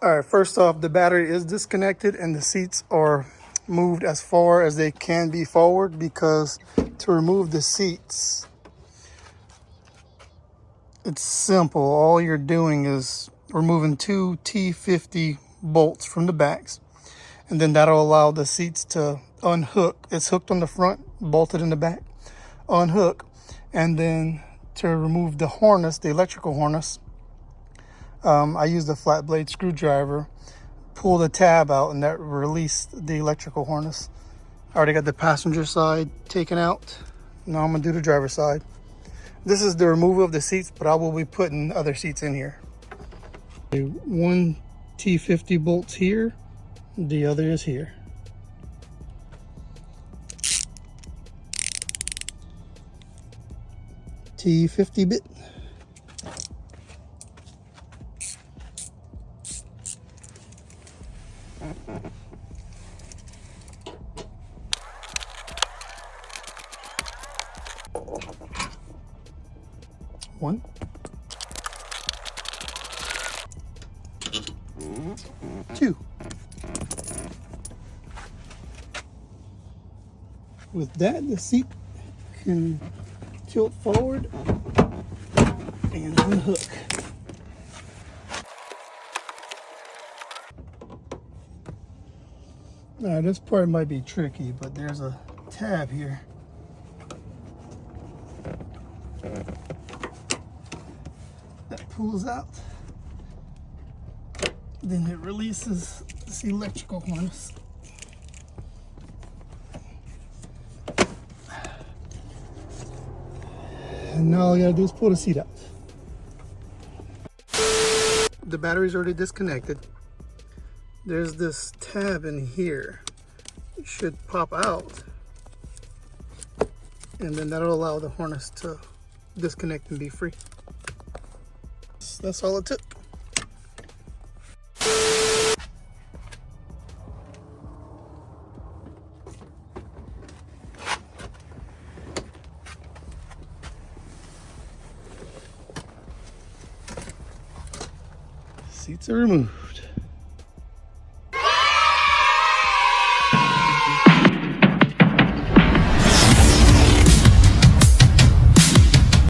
All right, first off, the battery is disconnected and the seats are moved as far as they can be forward, because to remove the seats, it's simple. All you're doing is removing two T50 bolts from the backs, and then that'll allow the seats to unhook. It's hooked on the front, bolted in the back, unhook, and then to remove the harness, the electrical harness, I used a flat blade screwdriver, pull the tab out, and that released the electrical harness. I already got the passenger side taken out. Now I'm gonna do the driver's side. This is the removal of the seats, but I will be putting other seats in here. One T50 bolts here, the other is here. T50 bit. One. Two. With that, the seat can tilt forward and unhook. Now, this part might be tricky, but there's a tab here. That pulls out. Then it releases this electrical harness. And now all you gotta do is pull the seat out. The battery's already disconnected. There's this tab in here. It should pop out. And then that'll allow the harness to disconnect and be free. That's all it took. Seats are removed.